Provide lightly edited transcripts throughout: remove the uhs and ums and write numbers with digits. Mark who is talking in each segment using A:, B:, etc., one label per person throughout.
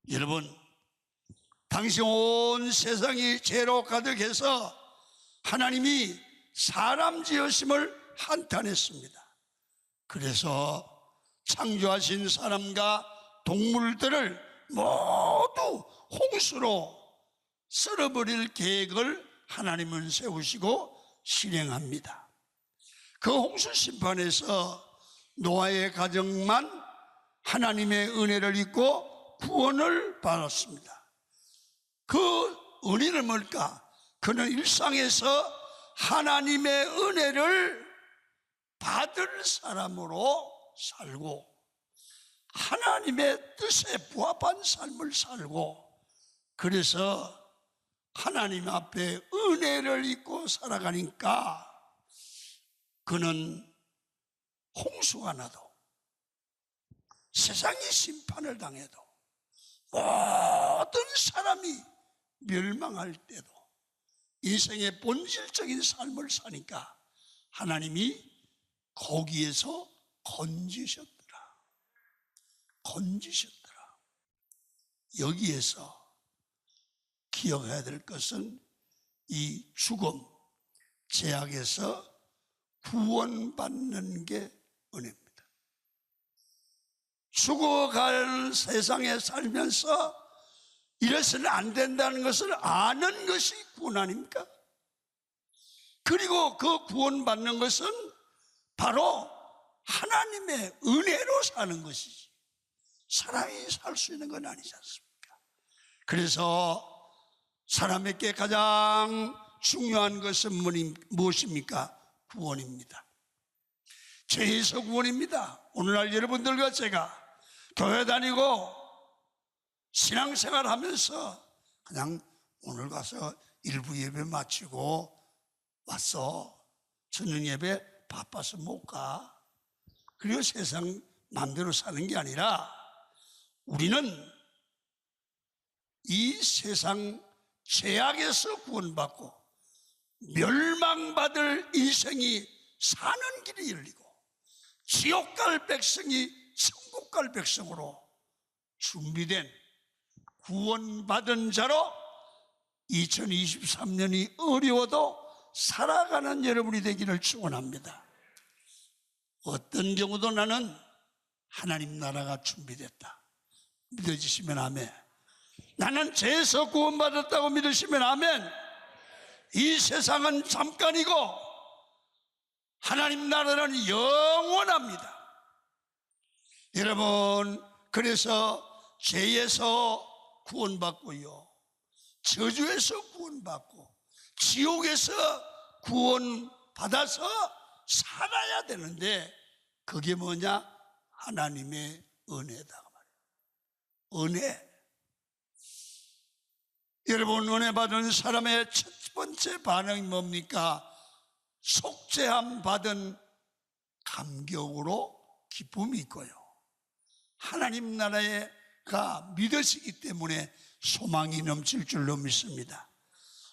A: 여러분, 당시 온 세상이 죄로 가득해서 하나님이 사람 지으심을 한탄했습니다. 그래서 창조하신 사람과 동물들을 모두 홍수로 썰어버릴 계획을 하나님은 세우시고 실행합니다. 그 홍수 심판에서 노아의 가정만 하나님의 은혜를 입고 구원을 받았습니다. 그 은혜는 뭘까? 그는 일상에서 하나님의 은혜를 받을 사람으로 살고 하나님의 뜻에 부합한 삶을 살고, 그래서 하나님 앞에 은혜를 입고 살아가니까 그는 홍수가 나도 세상이 심판을 당해도 모든 사람이 멸망할 때도 인생의 본질적인 삶을 사니까 하나님이 거기에서 건지셨더라. 여기에서 기억해야 될 것은 이 죽음, 죄악에서 구원받는 게 은혜입니다. 죽어갈 세상에 살면서 이래서는 안 된다는 것을 아는 것이 구원 아닙니까? 그리고 그 구원받는 것은 바로 하나님의 은혜로 사는 것이지 사람이 살 수 있는 건 아니지 않습니까? 그래서 사람에게 가장 중요한 것은 무엇입니까? 구원입니다. 죄에서 구원입니다. 오늘날 여러분들과 제가 교회 다니고 신앙생활 하면서 그냥 오늘 가서 일부 예배 마치고 왔어. 저녁 예배 바빠서 못 가. 그리고 세상 마음대로 사는 게 아니라 우리는 이 세상 죄악에서 구원받고 멸망받을 인생이 사는 길이 열리고 지옥 갈 백성이 천국 갈 백성으로 준비된 구원받은 자로 2023년이 어려워도 살아가는 여러분이 되기를 축원합니다. 어떤 경우도 나는 하나님 나라가 준비됐다 믿어지시면 아멘. 나는 죄에서 구원받았다고 믿으시면 아멘. 이 세상은 잠깐이고 하나님 나라는 영원합니다. 여러분, 그래서 죄에서 구원받고요, 저주에서 구원받고 지옥에서 구원받아서 살아야 되는데 그게 뭐냐? 하나님의 은혜다 말이에요. 은혜. 여러분, 은혜 받은 사람의 첫 번째 반응이 뭡니까? 속죄함 받은 감격으로 기쁨이 있고요, 하나님 나라가 믿으시기 때문에 소망이 넘칠 줄로 믿습니다.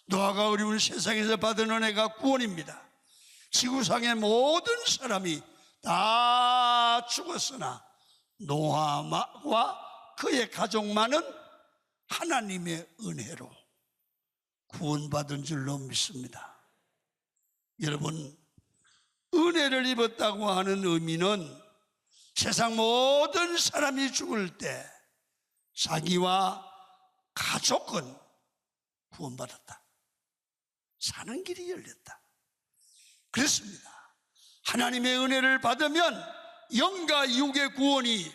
A: 노아가 어려운 세상에서 받은 은혜가 구원입니다. 지구상의 모든 사람이 다 죽었으나 노아와 그의 가족만은 하나님의 은혜로 구원받은 줄로 믿습니다. 여러분, 은혜를 입었다고 하는 의미는 세상 모든 사람이 죽을 때 자기와 가족은 구원받았다. 사는 길이 열렸다. 그렇습니다. 하나님의 은혜를 받으면 영과 육의 구원이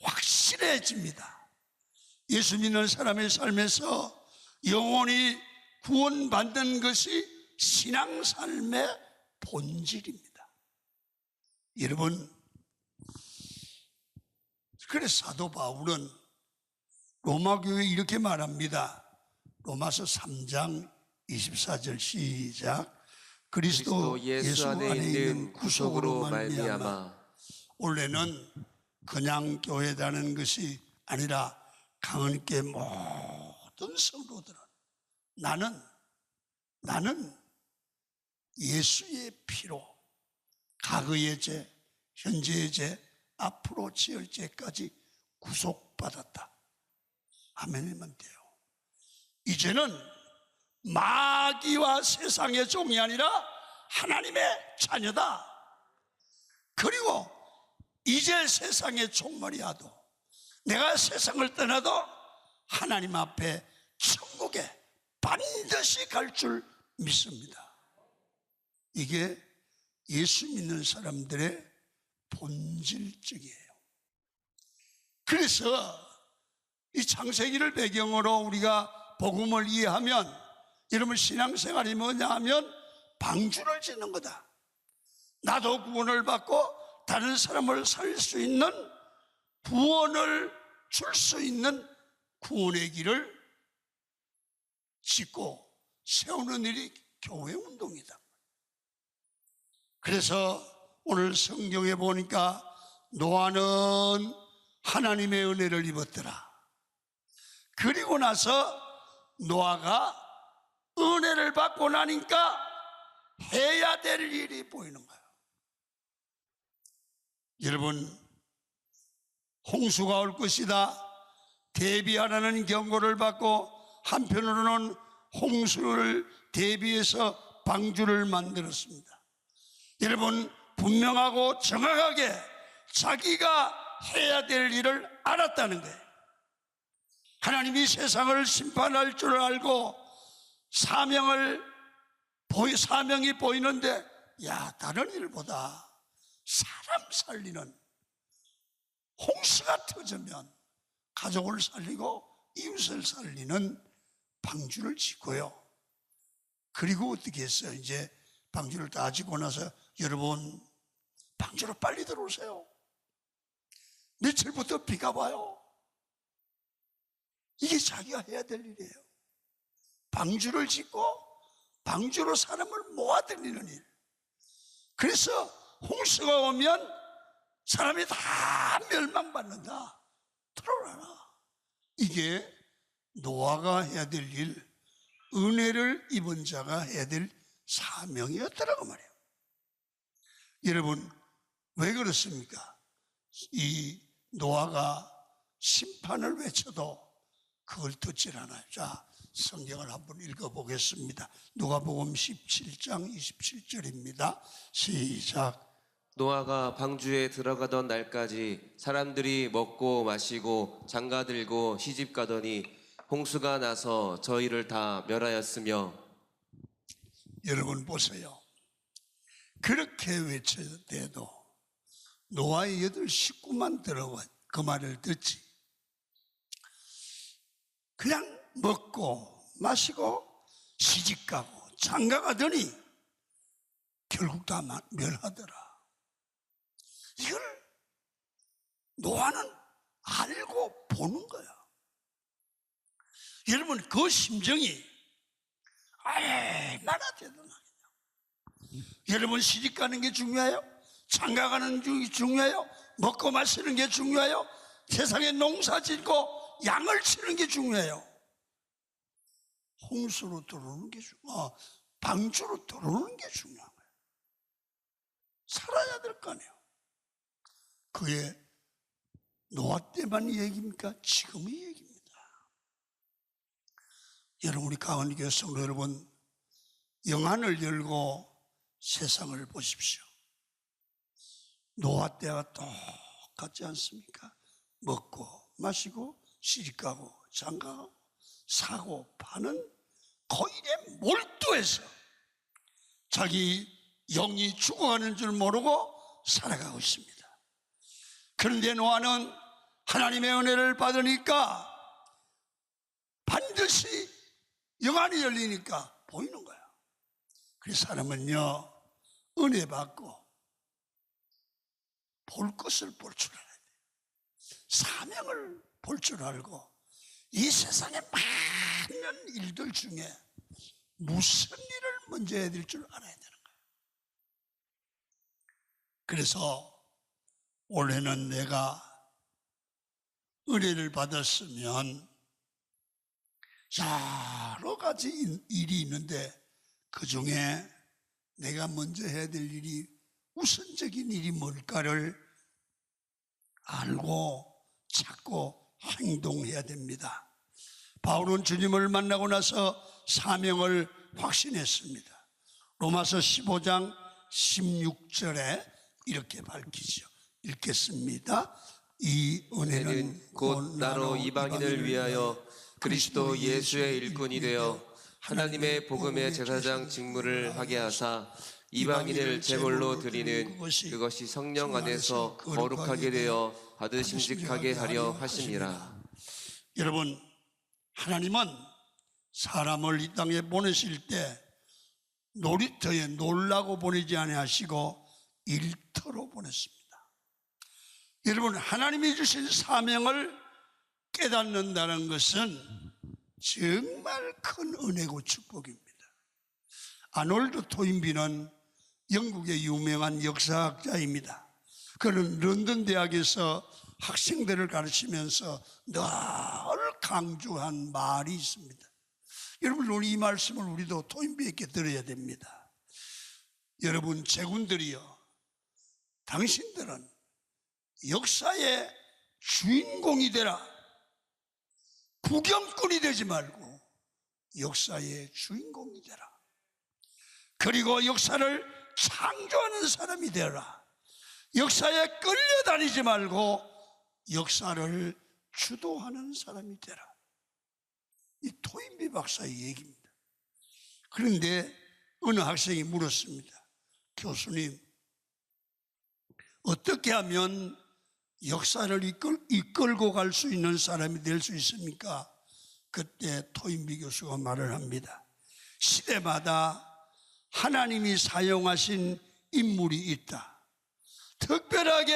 A: 확실해집니다. 예수 믿는 사람의 삶에서 영원히 구원받는 것이 신앙삶의 본질입니다. 여러분, 그래서 사도 바울은 로마교회에 이렇게 말합니다. 로마서 3장 24절 시작. 그리스도 예수 안에 있는 구속으로 말미암아. 원래는 그냥 교회 다니는 것이 아니라 강은께 모든 성도들은 나는 예수의 피로 과거의 죄, 현재의 죄, 앞으로 지을 죄까지 구속 복받았다. 아멘이면 돼요. 이제는 마귀와 세상의 종이 아니라 하나님의 자녀다. 그리고 이제 세상의 종말이야도 내가 세상을 떠나도 하나님 앞에 천국에 반드시 갈 줄 믿습니다. 이게 예수 믿는 사람들의 본질적이에요. 그래서 이 창세기를 배경으로 우리가 복음을 이해하면, 여러분 신앙생활이 뭐냐 하면 방주를 짓는 거다. 나도 구원을 받고 다른 사람을 살릴 수 있는, 구원을 줄 수 있는 구원의 길을 짓고 세우는 일이 교회 운동이다. 그래서 오늘 성경에 보니까 노아는 하나님의 은혜를 입었더라. 그리고 나서 노아가 은혜를 받고 나니까 해야 될 일이 보이는 거예요. 여러분, 홍수가 올 것이다 대비하라는 경고를 받고 한편으로는 홍수를 대비해서 방주를 만들었습니다. 여러분, 분명하고 정확하게 자기가 해야 될 일을 알았다는 거예요. 하나님이 세상을 심판할 줄 알고 사명이 보이는데, 다른 일보다 사람 살리는, 홍수가 터지면 가족을 살리고 이웃을 살리는 방주를 짓고요. 그리고 어떻게 했어요? 이제 방주를 다 짓고 나서, 여러분 방주로 빨리 들어오세요. 며칠부터 비가 와요. 이게 자기가 해야 될 일이에요. 방주를 짓고 방주로 사람을 모아들이는 일. 그래서 홍수가 오면 사람이 다 멸망받는다. 들어오라. 이게 노아가 해야 될 일, 은혜를 입은 자가 해야 될 사명이었더라고 말이에요. 여러분, 왜 그렇습니까? 이 노아가 심판을 외쳐도 그걸 듣질 않아요. 자, 성경을 한번 읽어보겠습니다. 누가복음 17장 27절입니다. 시작.
B: 노아가 방주에 들어가던 날까지 사람들이 먹고 마시고 장가들고 시집가더니 홍수가 나서 저희를 다 멸하였으며.
A: 여러분 보세요. 그렇게 외쳐대도 노아의 8 식구만 들어와 그 말을 듣지. 그냥 먹고 마시고 시집가고 장가가더니 결국 다 멸하더라. 이걸 노아는 알고 보는 거야. 여러분, 그 심정이 얼마나 대단하겠냐. 여러분, 시집가는 게 중요해요? 장가가는 게 중요해요? 먹고 마시는 게 중요해요? 세상에 농사 짓고 양을 치는 게 중요해요? 홍수로 들어오는 게 중요해요. 방주로 들어오는 게 중요한 거예요. 살아야 될 거 아니에요. 그게 노아 때만 얘기입니까? 지금의 얘기입니다. 여러분, 우리 강원교회 성도 여러분, 영안을 열고 세상을 보십시오. 노아 때와 똑같지 않습니까? 먹고 마시고 시집가고 장가가고 사고 파는 그 일에 몰두해서 자기 영이 죽어가는 줄 모르고 살아가고 있습니다. 그런데 노아는 하나님의 은혜를 받으니까 반드시 영안이 열리니까 보이는 거야. 그래서 사람은요, 은혜 받고 볼 것을 볼 줄 알아야 돼요. 사명을 볼 줄 알고 이 세상의 많은 일들 중에 무슨 일을 먼저 해야 될 줄 알아야 되는 거예요. 그래서 올해는 내가 은혜를 받았으면 여러 가지 일이 있는데 그 중에 내가 먼저 해야 될 일이, 우선적인 일이 뭘까를 알고 찾고 행동해야 됩니다. 바울은 주님을 만나고 나서 사명을 확신했습니다. 로마서 15장 16절에 이렇게 밝히죠. 읽겠습니다. 이 은혜는
B: 곧 나로 이방인을 위하여 그리스도 예수의 일꾼이 되어 하나님의 복음의 제사장 직무를 하게 하사 이방인을 제물로 드리는 그것이 성령 안에서 거룩하게 되어 받으심직하게 하려 하심이라.
A: 여러분, 하나님은 사람을 이 땅에 보내실 때 놀이터에 놀라고 보내지 아니하시고 일터로 보냈습니다. 여러분, 하나님이 주신 사명을 깨닫는다는 것은 정말 큰 은혜고 축복입니다. 아놀드 토인비는 영국의 유명한 역사학자입니다. 그는 런던 대학에서 학생들을 가르치면서 늘 강조한 말이 있습니다. 여러분, 우리 이 말씀을 우리도 토인비에게 들어야 됩니다. 여러분, 제군들이여, 당신들은 역사의 주인공이 되라. 구경꾼이 되지 말고 역사의 주인공이 되라. 그리고 역사를 창조하는 사람이 되라. 역사에 끌려다니지 말고 역사를 주도하는 사람이 되라. 이 토인비 박사의 얘기입니다. 그런데 어느 학생이 물었습니다. 교수님, 어떻게 하면 역사를 이끌고 갈 수 있는 사람이 될 수 있습니까? 그때 토인비 교수가 말을 합니다. 시대마다 하나님이 사용하신 인물이 있다. 특별하게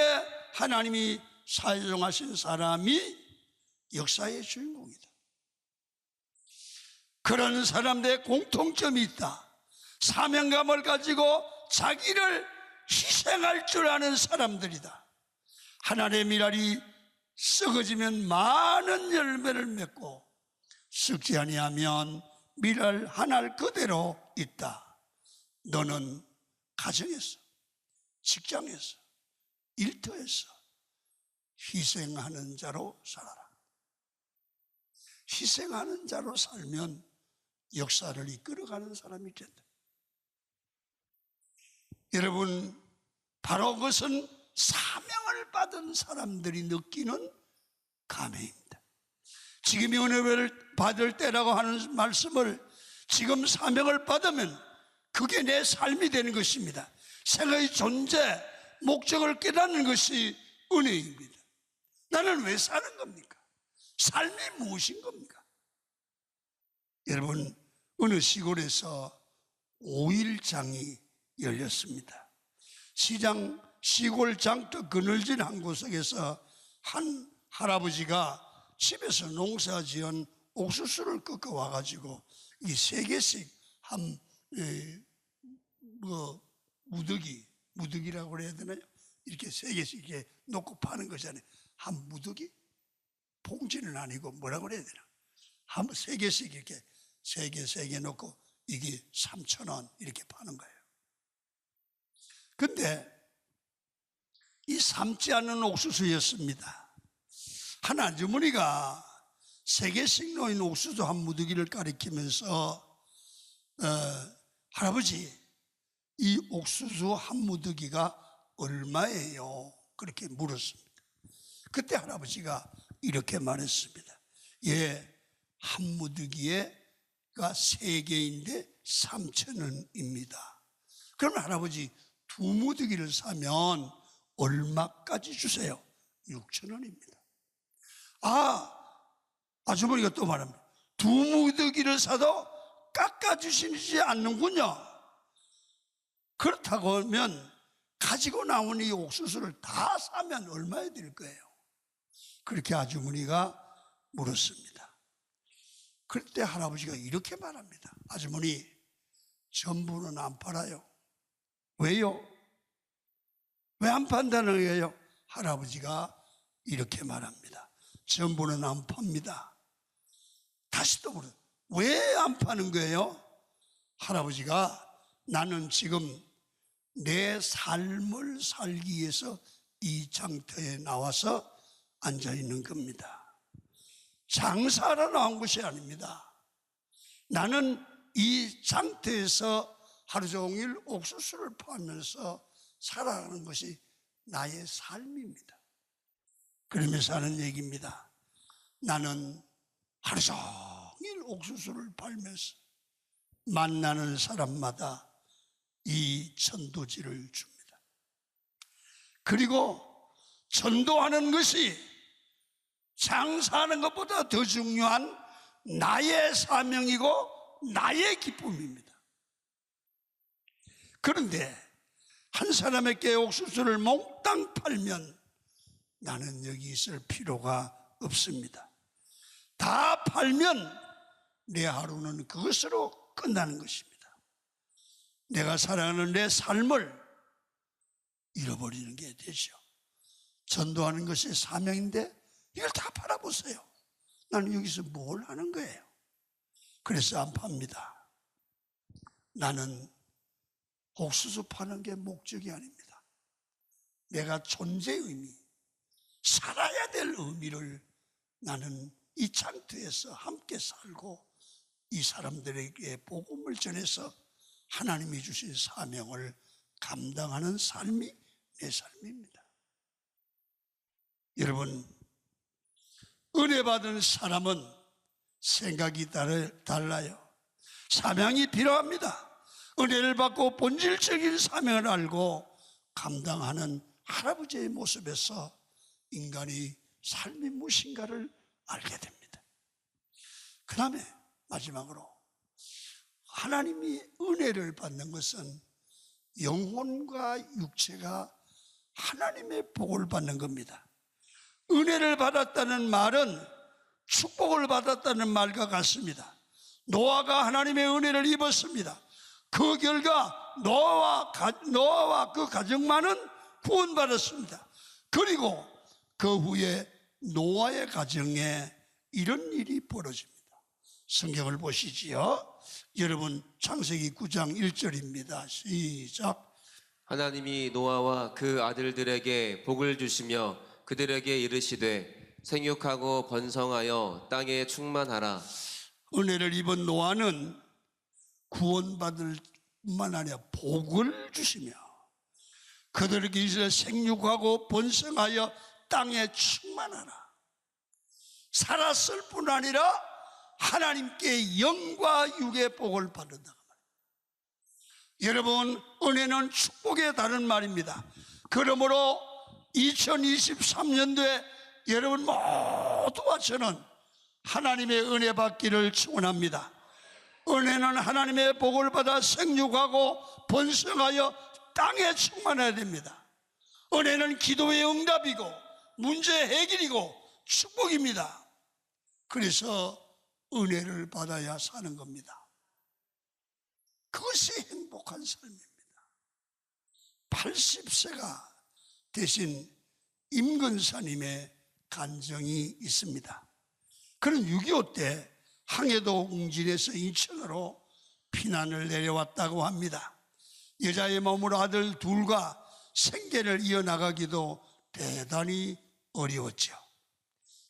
A: 하나님이 사용하신 사람이 역사의 주인공이다. 그런 사람들의 공통점이 있다. 사명감을 가지고 자기를 희생할 줄 아는 사람들이다. 하나님의 밀알이 썩어지면 많은 열매를 맺고 썩지 아니하면 밀알 하나 그대로 있다. 너는 가정에서, 직장에서, 일터에서 희생하는 자로 살아라. 희생하는 자로 살면 역사를 이끌어가는 사람이 된다. 여러분, 바로 그것은 사명을 받은 사람들이 느끼는 감회입니다. 지금이 은혜를 받을 때라고 하는 말씀을 지금 사명을 받으면 그게 내 삶이 되는 것입니다. 생의 존재, 목적을 깨닫는 것이 은혜입니다. 나는 왜 사는 겁니까? 삶이 무엇인 겁니까? 여러분, 어느 시골에서 5일장이 열렸습니다. 시골 장터 그늘진 한 구석에서 한 할아버지가 집에서 농사 지은 옥수수를 꺾어 와가지고 이 3개씩 한 무더기라고 그래야 되나요? 이렇게 3개씩 이렇게 놓고 파는 거잖아요. 한 무더기? 봉지는 아니고 뭐라고 그래야 되나? 한 3개씩 이렇게 3개 놓고 이게 3,000원 이렇게 파는 거예요. 근데 이 삶지 않은 옥수수였습니다. 한 아주머니가 3개씩 놓인 옥수수 한 무더기를 가리키면서 할아버지, 이 옥수수 한 무더기가 얼마예요? 그렇게 물었습니다. 그때 할아버지가 이렇게 말했습니다. 예, 한 무더기가 3개인데 3,000원입니다. 그러면 할아버지 2무더기를 사면 얼마까지 주세요? 6,000원입니다. 아주머니가 또 말합니다. 2무더기를 사도 깎아주시지 않는군요. 그렇다고 하면 가지고 나온 이 옥수수를 다 사면 얼마에 될 거예요? 그렇게 아주머니가 물었습니다. 그때 할아버지가 이렇게 말합니다. 아주머니, 전부는 안 팔아요. 왜요? 왜 안 판다는 거예요? 할아버지가 이렇게 말합니다. 전부는 안 팝니다. 다시 또 물어요. 왜 안 파는 거예요? 할아버지가 나는 지금 내 삶을 살기 위해서 이 장터에 나와서 앉아 있는 겁니다. 장사하러 나온 것이 아닙니다. 나는 이 상태에서 하루 종일 옥수수를 파면서 살아가는 것이 나의 삶입니다. 그러면서 하는 얘기입니다. 나는 하루 종일 옥수수를 팔면서 만나는 사람마다 이 전도지를 줍니다. 그리고 전도하는 것이 장사하는 것보다 더 중요한 나의 사명이고 나의 기쁨입니다. 그런데 한 사람에게 옥수수를 몽땅 팔면 나는 여기 있을 필요가 없습니다. 다 팔면 내 하루는 그것으로 끝나는 것입니다. 내가 살아가는 내 삶을 잃어버리는 게 되죠. 전도하는 것이 사명인데 이걸 다 팔아보세요. 나는 여기서 뭘 하는 거예요? 그래서 안 팝니다. 나는 옥수수 파는 게 목적이 아닙니다. 내가 존재의 의미, 살아야 될 의미를 나는 이 장터에서 함께 살고 이 사람들에게 복음을 전해서 하나님이 주신 사명을 감당하는 삶이 내 삶입니다. 여러분, 은혜 받은 사람은 생각이 달라요. 사명이 필요합니다. 은혜를 받고 본질적인 사명을 알고 감당하는 할아버지의 모습에서 인간이 삶이 무엇인가를 알게 됩니다. 그 다음에 마지막으로 하나님이 은혜를 받는 것은 영혼과 육체가 하나님의 복을 받는 겁니다. 은혜를 받았다는 말은 축복을 받았다는 말과 같습니다. 노아가 하나님의 은혜를 입었습니다. 그 결과 노아와 그 가정만은 구원받았습니다. 그리고 그 후에 노아의 가정에 이런 일이 벌어집니다. 성경을 보시지요. 여러분 창세기 9장 1절입니다. 시작.
B: 하나님이 노아와 그 아들들에게 복을 주시며 그들에게 이르시되 생육하고 번성하여 땅에 충만하라.
A: 은혜를 입은 노아는 구원받을 뿐만 아니라 복을 주시며 그들에게 이르시되 생육하고 번성하여 땅에 충만하라. 살았을 뿐 아니라 하나님께 영과 육의 복을 받는다. 여러분, 은혜는 축복에 다른 말입니다. 그러므로 2023년도에 여러분 모두와 저는 하나님의 은혜 받기를 축원합니다. 은혜는 하나님의 복을 받아 생육하고 번성하여 땅에 충만해야 됩니다. 은혜는 기도의 응답이고 문제 해결이고 축복입니다. 그래서 은혜를 받아야 사는 겁니다. 그것이 행복한 삶입니다. 80세가 되신 임근사님의 간증이 있습니다. 그는 6.25 때 항해도 웅진에서 인천으로 피난을 내려왔다고 합니다. 여자의 몸으로 아들 둘과 생계를 이어나가기도 대단히 어려웠죠.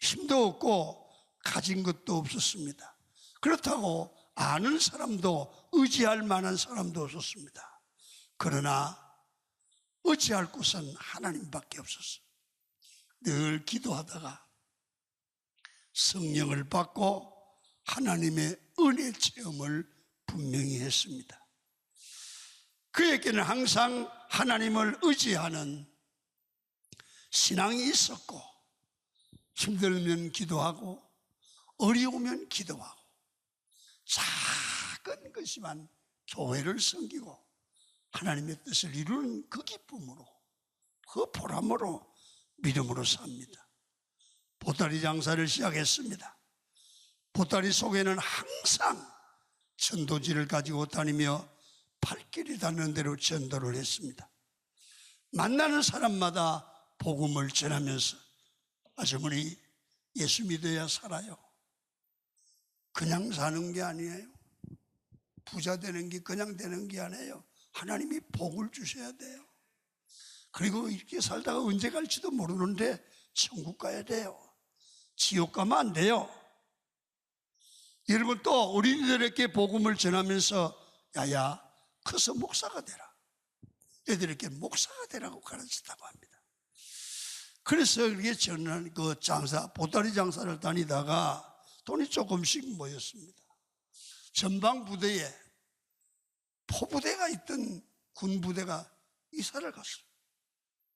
A: 힘도 없고 가진 것도 없었습니다. 그렇다고 아는 사람도 의지할 만한 사람도 없었습니다. 그러나 의지할 곳은 하나님밖에 없었어요. 늘 기도하다가 성령을 받고 하나님의 은혜 체험을 분명히 했습니다. 그에게는 항상 하나님을 의지하는 신앙이 있었고 힘들면 기도하고 어려우면 기도하고 작은 것이만 교회를 섬기고 하나님의 뜻을 이루는 그 기쁨으로 그 보람으로 믿음으로 삽니다. 보따리 장사를 시작했습니다. 보따리 속에는 항상 전도지를 가지고 다니며 발길이 닿는 대로 전도를 했습니다. 만나는 사람마다 복음을 전하면서 아주머니 예수 믿어야 살아요. 그냥 사는 게 아니에요. 부자 되는 게 그냥 되는 게 아니에요. 하나님이 복을 주셔야 돼요. 그리고 이렇게 살다가 언제 갈지도 모르는데 천국 가야 돼요. 지옥 가면 안 돼요. 여러분 또 어린이들에게 복음을 전하면서 야야 커서 목사가 되라. 애들에게 목사가 되라고 가르쳤다고 합니다. 그래서 이게 저는 그 보따리 장사를 다니다가 돈이 조금씩 모였습니다. 전방 부대에 포부대가 있던 군부대가 이사를 갔어요.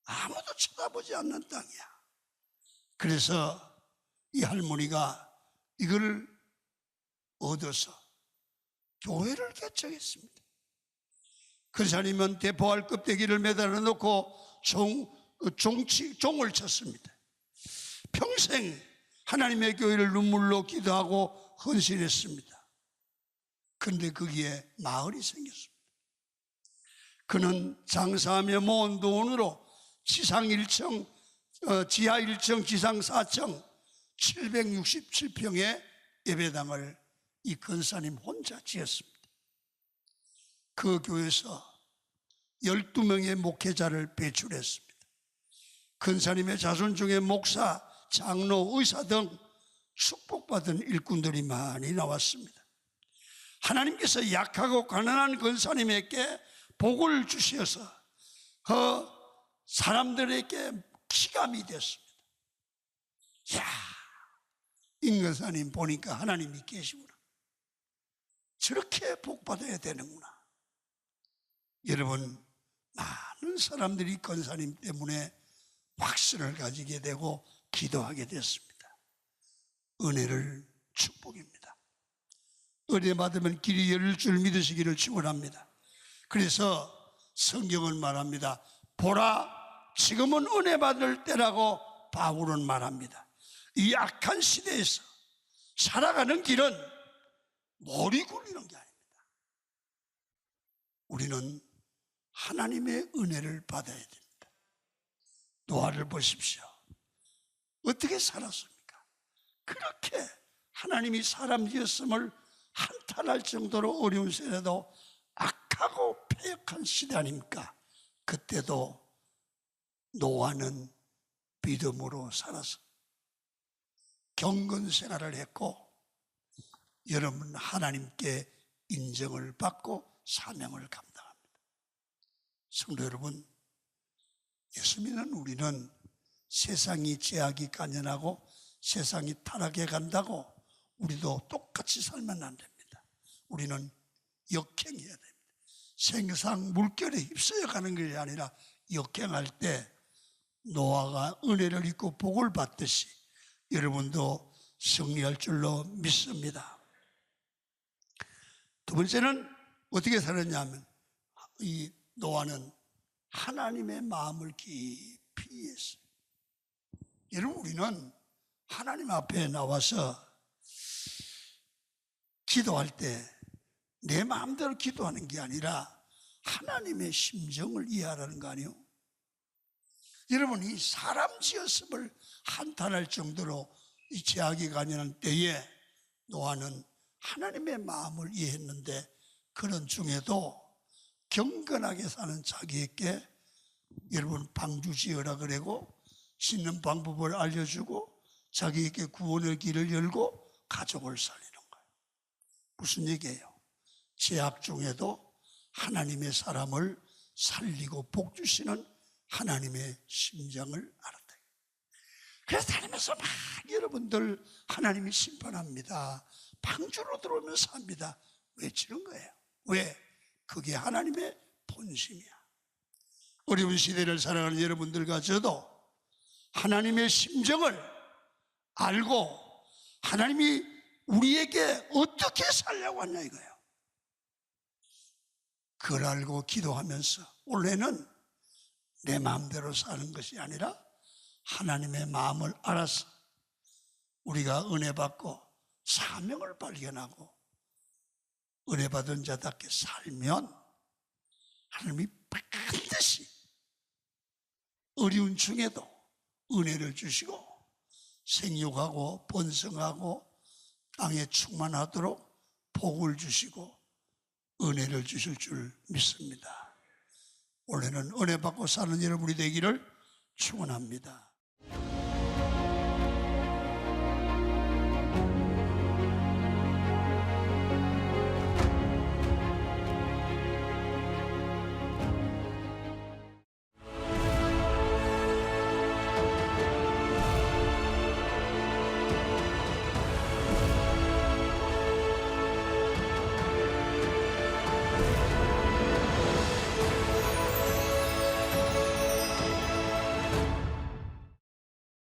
A: 아무도 쳐다보지 않는 땅이야. 그래서 이 할머니가 이걸 얻어서 교회를 개척했습니다. 근사님은 대포알 껍데기를 매달아 놓고 종을 쳤습니다. 평생 하나님의 교회를 눈물로 기도하고 헌신했습니다. 그런데 거기에 마을이 생겼습니다. 그는 장사하며 모은 돈으로 지하 1층, 지상 4층 767평의 예배당을 이 근사님 혼자 지었습니다. 그 교회에서 12명의 목회자를 배출했습니다. 근사님의 자손 중에 목사, 장로, 의사 등 축복받은 일꾼들이 많이 나왔습니다. 하나님께서 약하고 가난한 근사님에게 복을 주셔서 사람들에게 기감이 됐습니다. 이야, 임근사님 보니까 하나님이 계시구나. 저렇게 복받아야 되는구나. 여러분, 많은 사람들이 근사님 때문에 확신을 가지게 되고 기도하게 됐습니다. 은혜를 축복입니다. 은혜 받으면 길이 열릴 줄 믿으시기를 축원합니다. 그래서 성경은 말합니다. 보라, 지금은 은혜 받을 때라고 바울은 말합니다. 이 악한 시대에서 살아가는 길은 머리 굴리는 게 아닙니다. 우리는 하나님의 은혜를 받아야 됩니다. 노아를 보십시오. 어떻게 살았습니까? 그렇게 하나님이 사람 지었음을 한탄할 정도로 어려운 시대도 악하고 패역한 시대 아닙니까? 그때도 노아는 믿음으로 살아서 경건 생활을 했고, 여러분 하나님께 인정을 받고 사명을 감당합니다. 성도 여러분, 예수 믿는 우리는 세상이 죄악이 간연하고 세상이 타락해 간다고 우리도 똑같이 살면 안 됩니다. 우리는 역행해야 됩니다. 생상 물결에 휩싸여 가는 것이 아니라 역행할 때 노아가 은혜를 입고 복을 받듯이 여러분도 승리할 줄로 믿습니다. 두 번째는 어떻게 살았냐면, 이 노아는 하나님의 마음을 깊이 이해했어요. 여러분, 우리는 하나님 앞에 나와서 기도할 때 내 마음대로 기도하는 게 아니라 하나님의 심정을 이해하라는 거 아니에요? 여러분, 이 사람 지었음을 한탄할 정도로 이 죄악이 간연한 때에 노아는 하나님의 마음을 이해했는데, 그런 중에도 경건하게 사는 자기에게 여러분 방주 지으라 그러고 짓는 방법을 알려주고 자기에게 구원의 길을 열고 가족을 살리는 거예요. 무슨 얘기예요? 죄악 중에도 하나님의 사람을 살리고 복 주시는 하나님의 심정을 알았다. 그래서 다니면서 막 여러분들 하나님이 심판합니다, 방주로 들어오면 삽니다 외치는 거예요. 왜? 그게 하나님의 본심이야. 어려운 시대를 살아가는 여러분들과 저도 하나님의 심정을 알고 하나님이 우리에게 어떻게 살려고 하냐 이거예요. 그걸 알고 기도하면서 올해는 내 마음대로 사는 것이 아니라 하나님의 마음을 알아서 우리가 은혜 받고 사명을 발견하고 은혜 받은 자답게 살면 하나님이 반드시 어려운 중에도 은혜를 주시고 생육하고 번성하고 땅에 충만하도록 복을 주시고 은혜를 주실 줄 믿습니다. 올해는 은혜 받고 사는 여러분이 되기를 축원합니다.